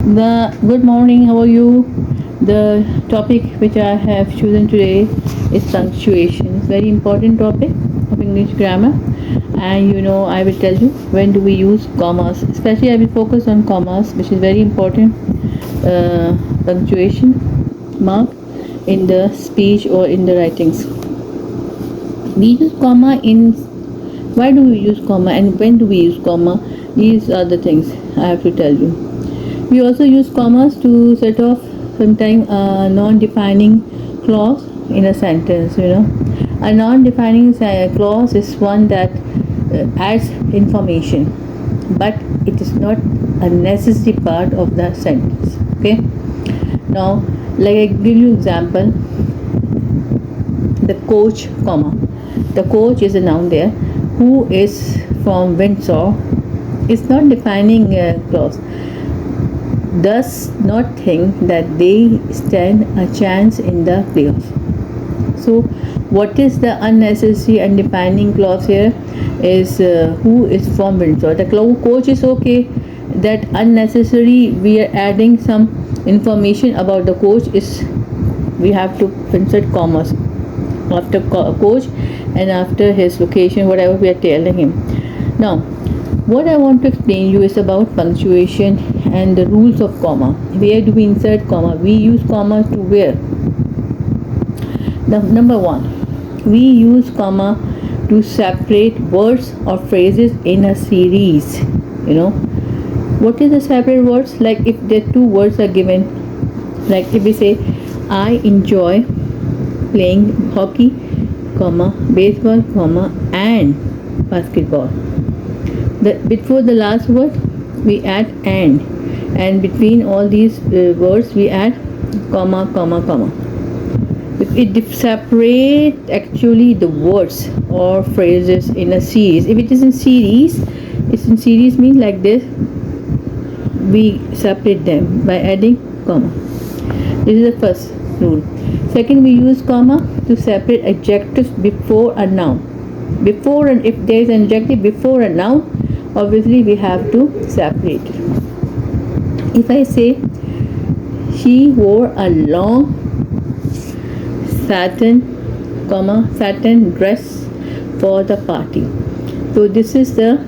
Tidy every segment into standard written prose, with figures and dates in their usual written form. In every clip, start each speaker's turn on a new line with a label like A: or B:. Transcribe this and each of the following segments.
A: Good morning. How are you? The topic which I have chosen today is punctuation. It's a very important topic of English grammar, and I will tell you when do we use commas. Especially, I will focus on commas, which is very important. Punctuation mark in the speech or in the writings. We use comma in. Why do we use comma and when do we use comma? These are the things I have to tell you. We also use commas to set off sometimes a non-defining clause in a sentence. A non-defining clause is one that adds information, but it is not a necessary part of the sentence. Okay. Now, like I give you example, the coach, comma. The coach is a noun there. Who is from Windsor? It's not defining a clause. Does not think that they stand a chance in the playoffs. So, what is the unnecessary and defining clause here? Is who is from Windsor? The coach is okay. That unnecessary, we are adding some information about the coach. Is we have to insert commas after coach and after his location, whatever we are telling him. Now, what I want to explain you is about punctuation and the rules of comma. Where do we insert comma? We use comma to where? Number one, we use comma to separate words or phrases in a series. What is the separate words? Like if the two words are given, like if we say I enjoy playing hockey, comma, baseball, comma, and basketball. Before the last word we add and between all these words we add comma, comma, comma. It separates actually the words or phrases in a series. If it is in series, means like this. We separate them by adding comma. This is the first rule. Second, we use comma to separate adjectives before a noun. If there is an adjective before a noun, obviously we have to separate. If I say she wore a long satin dress for the party. So this is these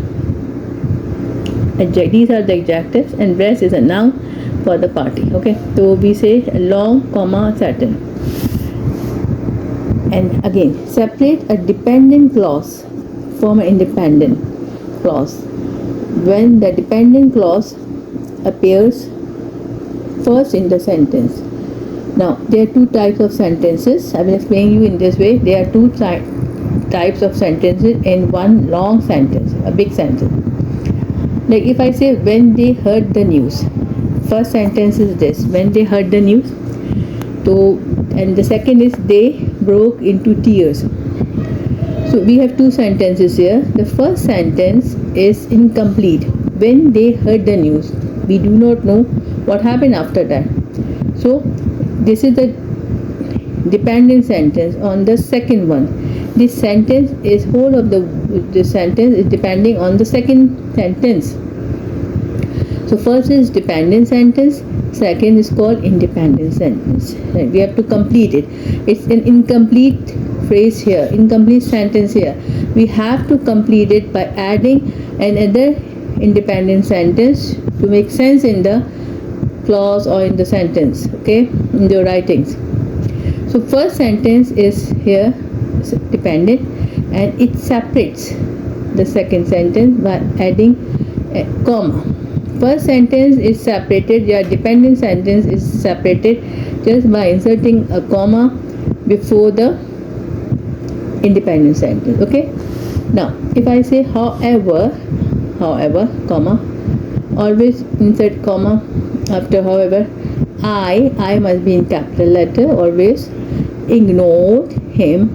A: are the adjectives and dress is a noun for the party. Okay, so we say long, comma, satin. And again, separate a dependent clause from an independent clause. When the dependent clause appears first in the sentence. Now, there are two types of sentences. I will explain you in this way. There are two types of sentences in one long sentence, a big sentence. Like if I say when they heard the news, first sentence is this: when they heard the news. So, and the second is they broke into tears. So we have two sentences here. The first sentence is incomplete. When they heard the news, we do not know what happened after that. So this is the dependent sentence on the second one. This sentence is whole of the sentence is depending on the second sentence. So first is dependent sentence, second is called independent sentence. We have to complete it. It's an incomplete phrase here, incomplete sentence here. We have to complete it by adding another independent sentence to make sense in the clause or in the sentence, okay, in the writings. So first sentence is here dependent and it separates the second sentence by adding a comma. First sentence is separated, your dependent sentence is separated just by inserting a comma before the independent sentence. Okay. Now, if I say however, comma, always insert comma after however. I must be in capital letter always. Ignored him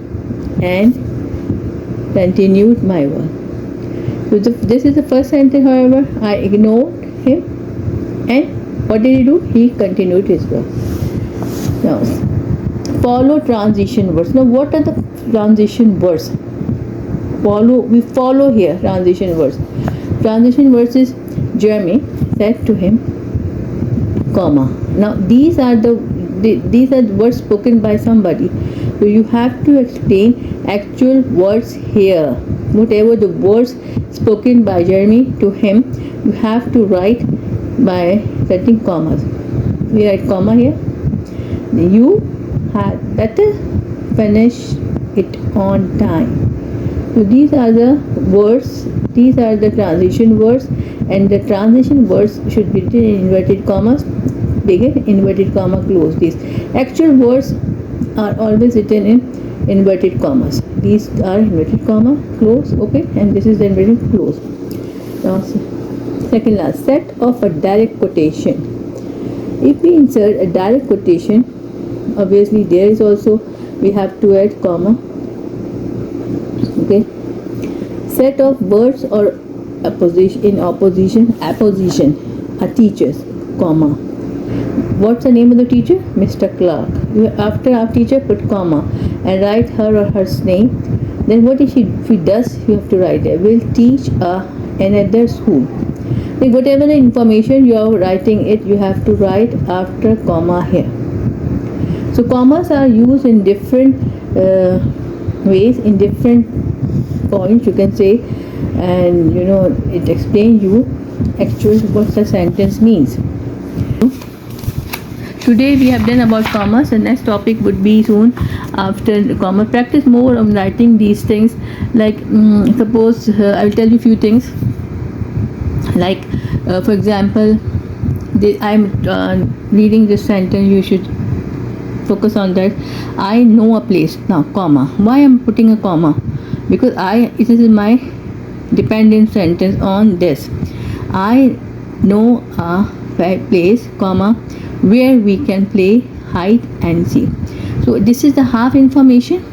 A: and continued my work. So this is the first sentence. However, I ignored him and what did he do? He continued his work. Now, follow transition words. Now, what are the transition words? We follow here transition words. Transition words is Jeremy said to him, comma. Now these are these are words spoken by somebody, so you have to explain actual words here. Whatever the words spoken by Jeremy to him, you have to write by setting commas. We write comma here. You had better finish it on time. So these are the words, these are the transition words, and the transition words should be written in inverted commas, begin inverted comma, close. These actual words are always written in inverted commas. These are inverted comma, close, okay, and this is the inverted close. Now second last, set of a direct quotation. If we insert a direct quotation, obviously there is also we have to add comma. Okay, set of words or apposition, are teachers, comma. What's the name of the teacher? Mr. Clark. After our teacher, put comma and write her or her name. Then what if she does? You have to write there. Will teach another school. Like whatever the information you are writing it, you have to write after comma here. So commas are used in different ways, in different points, you can say, and it explains you actually what the sentence means. Today we have done about commas, and next topic would be soon after the comma. Practice more on writing these things. Like suppose I will tell you few things. Like for example, I'm reading this sentence. You should focus on that. I know a place. Now comma. Why I'm putting a comma? Because it is my dependent sentence on this. I know a place, comma, where we can play hide and seek. So this is the half information,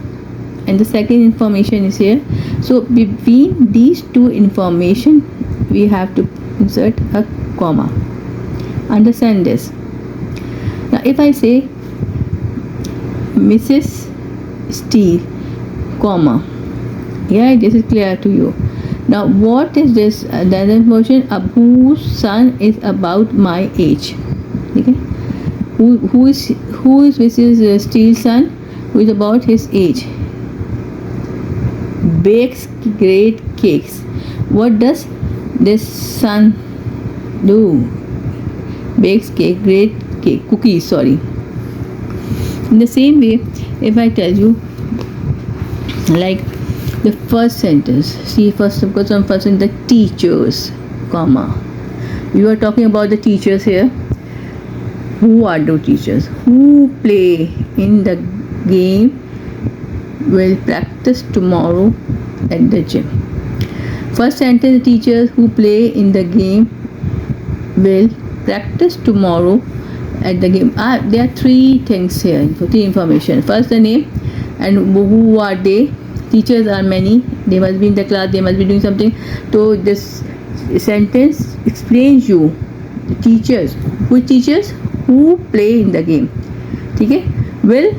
A: and the second information is here. So between these two information, we have to insert a comma. Understand this. Now if I say Mrs. Steele, comma, yeah, this is clear to you. Now what is this? The other information, whose son is about my age. Okay, who is Mrs. Steele's son, who is about his age. Bakes great cakes. What does this son do? Bakes great cookies, sorry. In the same way, if I tell you like the first sentence, see, first focus on first sentence, the teachers, comma. You are talking about the teachers here. Who are the teachers? Who play in the game will practice tomorrow at the gym. First sentence, the teachers who play in the game will practice tomorrow at the game. There are three things here, three information. First, the name, and who are they. Teachers are many. They must be in the class. They must be doing something. So this sentence explains you the teachers. Which teachers? Who play in the game. Okay? Will,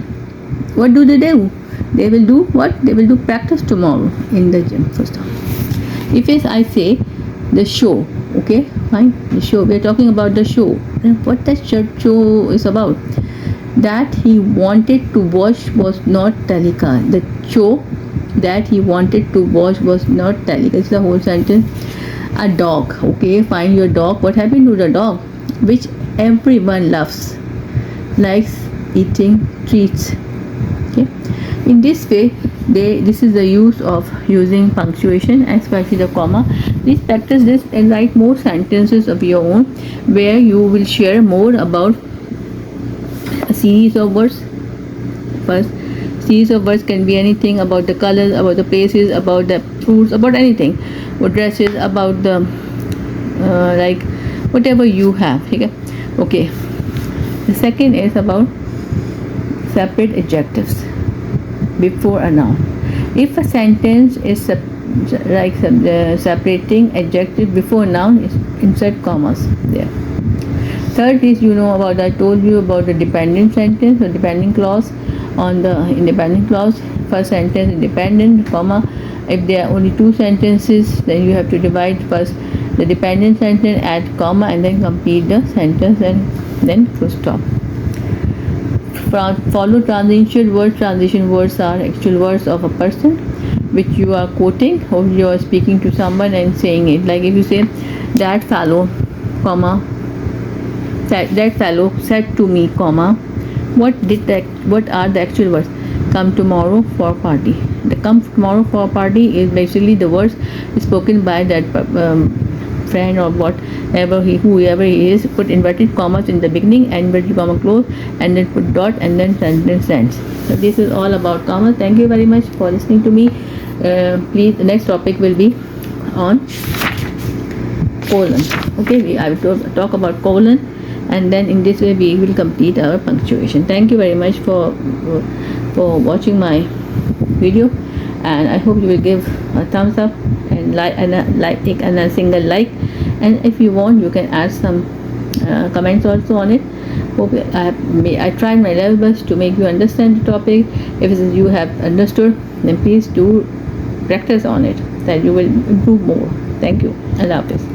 A: what do? They will do what? They will do practice tomorrow in the gym. First of all, if I say the show, okay, fine, the show. We are talking about the show. What that show is about? That he wanted to watch was not telecast. The show that he wanted to watch was not telecast. It's the whole sentence. A dog, okay, find your dog. What happened to the dog? Which everyone loves, likes eating treats. Okay, in this way, this is the use of using punctuation, especially the comma. Please practice this and write more sentences of your own, where you will share more about a series of words. First, series of words can be anything about the colors, about the places, about the fruits, about anything, or dresses, about the like whatever you have. Okay. The second is about separate adjectives before a noun. If a sentence is separating adjective before noun, insert commas there. Third is, about, I told you about the dependent sentence or dependent clause. On the independent clause, first sentence independent, comma. If there are only two sentences, then you have to divide first the dependent sentence, add comma, and then complete the sentence and then full stop. Follow transition words. Transition words are actual words of a person which you are quoting, or you are speaking to someone and saying it. Like if you say, that fellow, comma, that fellow said to me, comma, what are the actual words? Come tomorrow for party. The come tomorrow for party is basically the words spoken by that friend or whoever he is. Put inverted commas in the beginning and inverted comma close, and then put dot and then sentence ends. So this is all about commas. Thank you very much for listening to me. Please, the next topic will be on colon. Okay, I will talk about colon, and then in this way we will complete our punctuation. Thank you very much for watching my video, and I hope you will give a thumbs up and take a single like, and if you want you can add some comments also on it. Hope I tried my level best to make you understand the topic. If you have understood, then please do practice on it, that you will improve more. Thank you. Allah Hafiz.